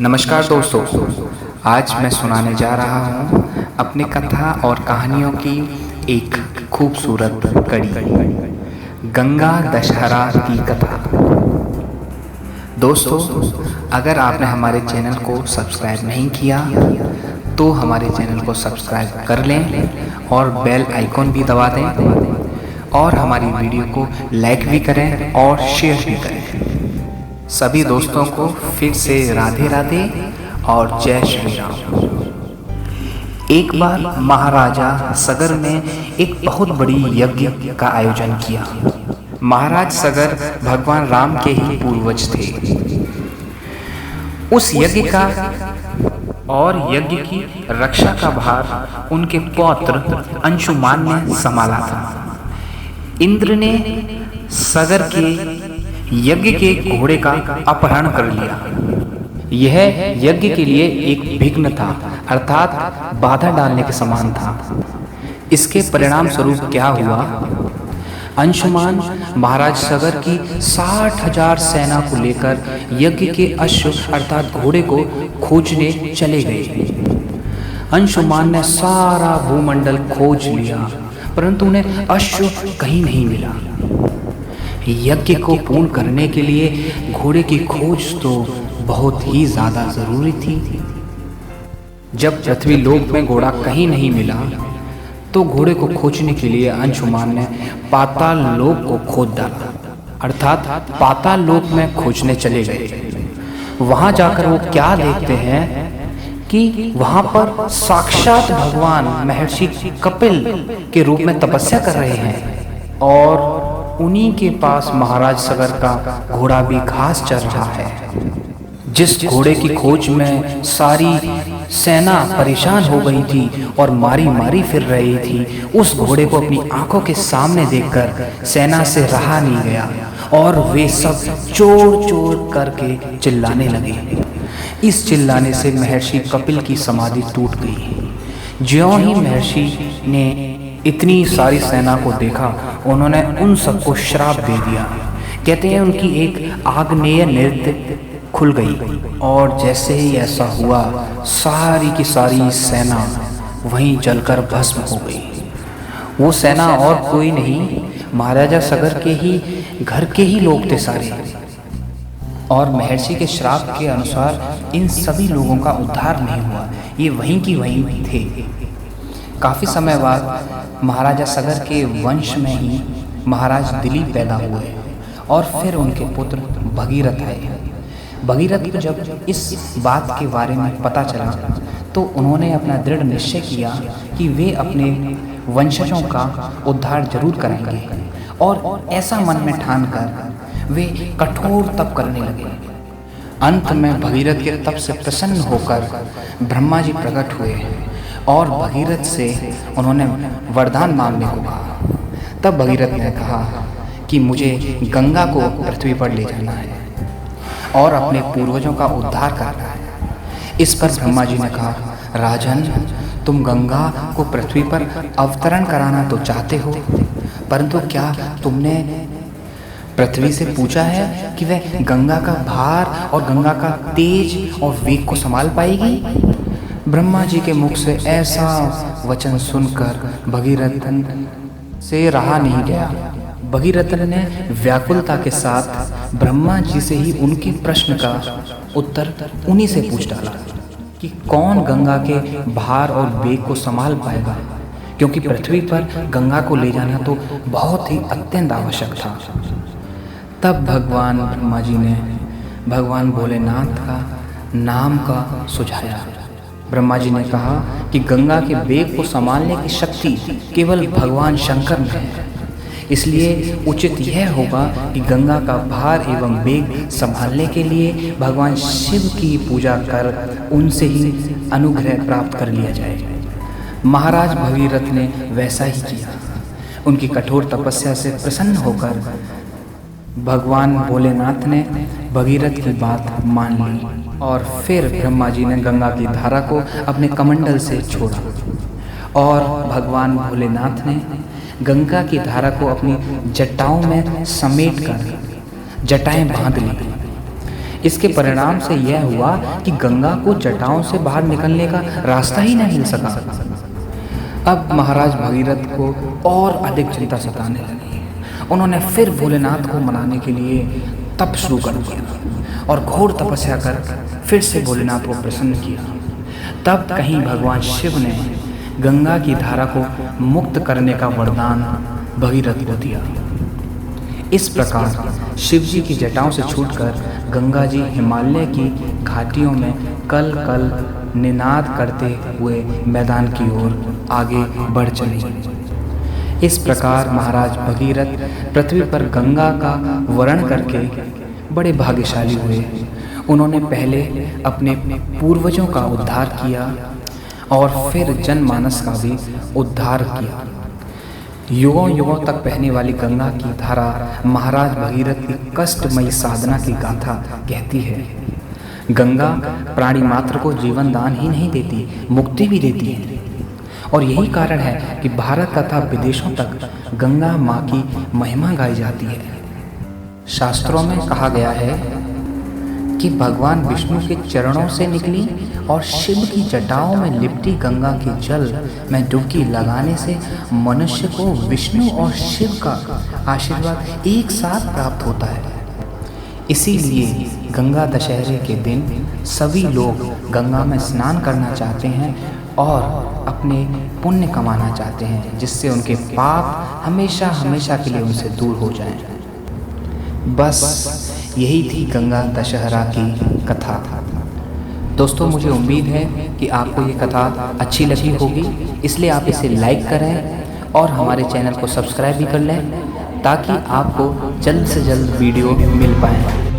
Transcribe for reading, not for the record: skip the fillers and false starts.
नमस्कार दोस्तों, आज मैं सुनाने जा रहा हूँ अपनी कथा और कहानियों की एक खूबसूरत कड़ी, गंगा दशहरा की कथा। दोस्तों, अगर आपने हमारे चैनल को सब्सक्राइब नहीं किया तो हमारे चैनल को सब्सक्राइब कर लें और बेल आइकॉन भी दबा दें और हमारी वीडियो को लाइक भी करें और शेयर भी करें। सभी दोस्तों को फिर से राधे राधे और जय श्री राम। एक बार महाराजा सगर ने एक बहुत बड़ी यज्ञ का आयोजन किया। महाराज सगर भगवान राम के ही पूर्वज थे। उस यज्ञ का और यज्ञ की रक्षा का भार उनके पौत्र अंशुमान ने संभाला था। इंद्र ने सगर के यज्ञ के घोड़े का अपहरण कर लिया। यह यज्ञ के लिए एक विघ्न था, अर्थात बाधा डालने के समान था। इसके परिणाम स्वरूप क्या हुआ? अंशुमान महाराज सगर की 60,000 सेना को लेकर यज्ञ के अश्व अर्थात घोड़े को खोजने चले गए। अंशुमान ने सारा भूमंडल खोज लिया, परंतु उन्हें अश्व कहीं नहीं मिला। यज्ञ को पूर्ण करने के लिए घोड़े की खोज तो बहुत ही ज्यादा जरूरी थी। जब पृथ्वी लोक में घोड़ा कहीं नहीं मिला तो घोड़े को खोजने के लिए अंशुमान ने पाताल लोक को खोद डाला, अर्थात पाताल लोक में खोजने चले गए। वहां जाकर वो क्या देखते हैं कि वहां पर साक्षात भगवान महर्षि कपिल के रूप में तपस्या कर रहे हैं और उन्हीं के पास महाराज सगर का घोड़ा भी घास चर रहा है। जिस घोड़े की खोज में सारी सेना परेशान हो गई थी और मारी मारी फिर रही थी, उस घोड़े को अपनी आंखों के सामने देखकर सेना से रहा नहीं गया और वे सब चोर चोर करके चिल्लाने लगे। इस चिल्लाने से महर्षि कपिल की समाधि टूट गई। ज्यों ही महर्षि ने इतनी सारी सेना को देखा, उन्होंने उन सबको श्राप दे दिया। कहते हैं उनकी एक आग्नेय नृत्य खुल गई और जैसे ही ऐसा हुआ, सारी की सारी सेना वहीं जलकर भस्म हो गई। वो सेना और कोई नहीं, महाराजा सगर के ही घर के ही लोग थे सारे। और महर्षि के श्राप के अनुसार इन सभी लोगों का उद्धार नहीं हुआ, ये वहीं की वहीं थे। काफी समय बाद महाराजा सगर के वंश में ही महाराज दिलीप पैदा हुए और फिर उनके पुत्र भगीरथ आए। भगीरथ को जब इस बात के बारे में पता चला तो उन्होंने अपना दृढ़ निश्चय किया कि वे अपने वंशजों का उद्धार जरूर करेंगे और ऐसा मन में ठान कर वे कठोर तप करने लगे। अंत में भगीरथ के तप से प्रसन्न होकर ब्रह्मा जी प्रकट हुए और भगीरथ से उन्होंने वरदान मांगने को कहा। तब भगीरथ ने कहा कि मुझे गंगा को पृथ्वी पर ले जाना है और अपने पूर्वजों का उद्धार करना है। इस पर ब्रह्मा जी ने कहा, राजन, तुम गंगा को पृथ्वी पर अवतरण कराना तो चाहते हो, परंतु क्या तुमने पृथ्वी से पूछा है कि वह गंगा का भार और गंगा का तेज और वेग को संभाल पाएगी? ब्रह्मा जी के मुख से ऐसा वचन सुनकर भगीरथन से रहा नहीं गया। भगीरथन ने व्याकुलता के साथ ब्रह्मा जी से ही उनकी प्रश्न का उत्तर उन्हीं से पूछ डाला कि कौन गंगा के भार और वेग को संभाल पाएगा, क्योंकि पृथ्वी पर गंगा को ले जाना तो बहुत ही अत्यंत आवश्यक था। तब भगवान ब्रह्मा जी ने भगवान भोलेनाथ का नाम का सुझाया। ब्रह्मा जी ने कहा कि गंगा के वेग को संभालने की शक्ति केवल भगवान शंकर में है, इसलिए उचित यह होगा कि गंगा का भार एवं वेग संभालने के लिए भगवान शिव की पूजा कर उनसे ही अनुग्रह प्राप्त कर लिया जाए। महाराज भगीरथ ने वैसा ही किया। उनकी कठोर तपस्या से प्रसन्न होकर भगवान भोलेनाथ ने भगीरथ की बात मान ली और फिर ब्रह्मा जी ने गंगा की धारा को अपने कमंडल से छोड़ा और भगवान भोलेनाथ ने गंगा की धारा को अपनी जटाओं में समेट कर जटाएं बांध ली। इसके परिणाम से यह हुआ कि गंगा को जटाओं से बाहर निकलने का रास्ता ही नहीं मिल सका। अब महाराज भगीरथ को और अधिक चिंता सताने लगी। उन्होंने फिर भोलेनाथ को मनाने के लिए तप शुरू कर दिया और घोर तपस्या कर फिर से भोलेनाथ को प्रसन्न किया। तब कहीं भगवान शिव ने गंगा की धारा को मुक्त करने का वरदान भगीरथ को दिया। इस प्रकार शिव जी की जटाओं से छूटकर गंगा जी हिमालय की घाटियों में कल कल निनाद करते हुए मैदान की ओर आगे बढ़ चली। इस प्रकार महाराज भगीरथ पृथ्वी पर गंगा का वरण करके बड़े भाग्यशाली हुए। उन्होंने पहले अपने पूर्वजों का उद्धार किया और फिर जनमानस का भी उद्धार किया। युगों युगों तक बहने वाली गंगा की धारा महाराज भगीरथ की कष्टमयी साधना की गाथा कहती है। गंगा प्राणी मात्र को जीवन दान ही नहीं देती, मुक्ति भी देती है। और यही कारण है कि भारत तथा विदेशों तक गंगा माँ की महिमा गाई जाती है। शास्त्रों में कहा गया है कि भगवान विष्णु के चरणों से निकली और शिव की जटाओं में लिपटी गंगा के जल में डुबकी लगाने से मनुष्य को विष्णु और शिव का आशीर्वाद एक साथ प्राप्त होता है। इसीलिए गंगा दशहरे के दिन सभी लोग गंगा में स्नान करना चाहते हैं और अपने पुण्य कमाना चाहते हैं, जिससे उनके पाप हमेशा हमेशा के लिए उनसे दूर हो जाएं। बस यही थी गंगा दशहरा की कथा। दोस्तों, मुझे उम्मीद है कि आपको ये कथा अच्छी लगी होगी, इसलिए आप इसे लाइक करें और हमारे चैनल को सब्सक्राइब भी कर लें ताकि आपको जल्द से जल्द वीडियो मिल पाए।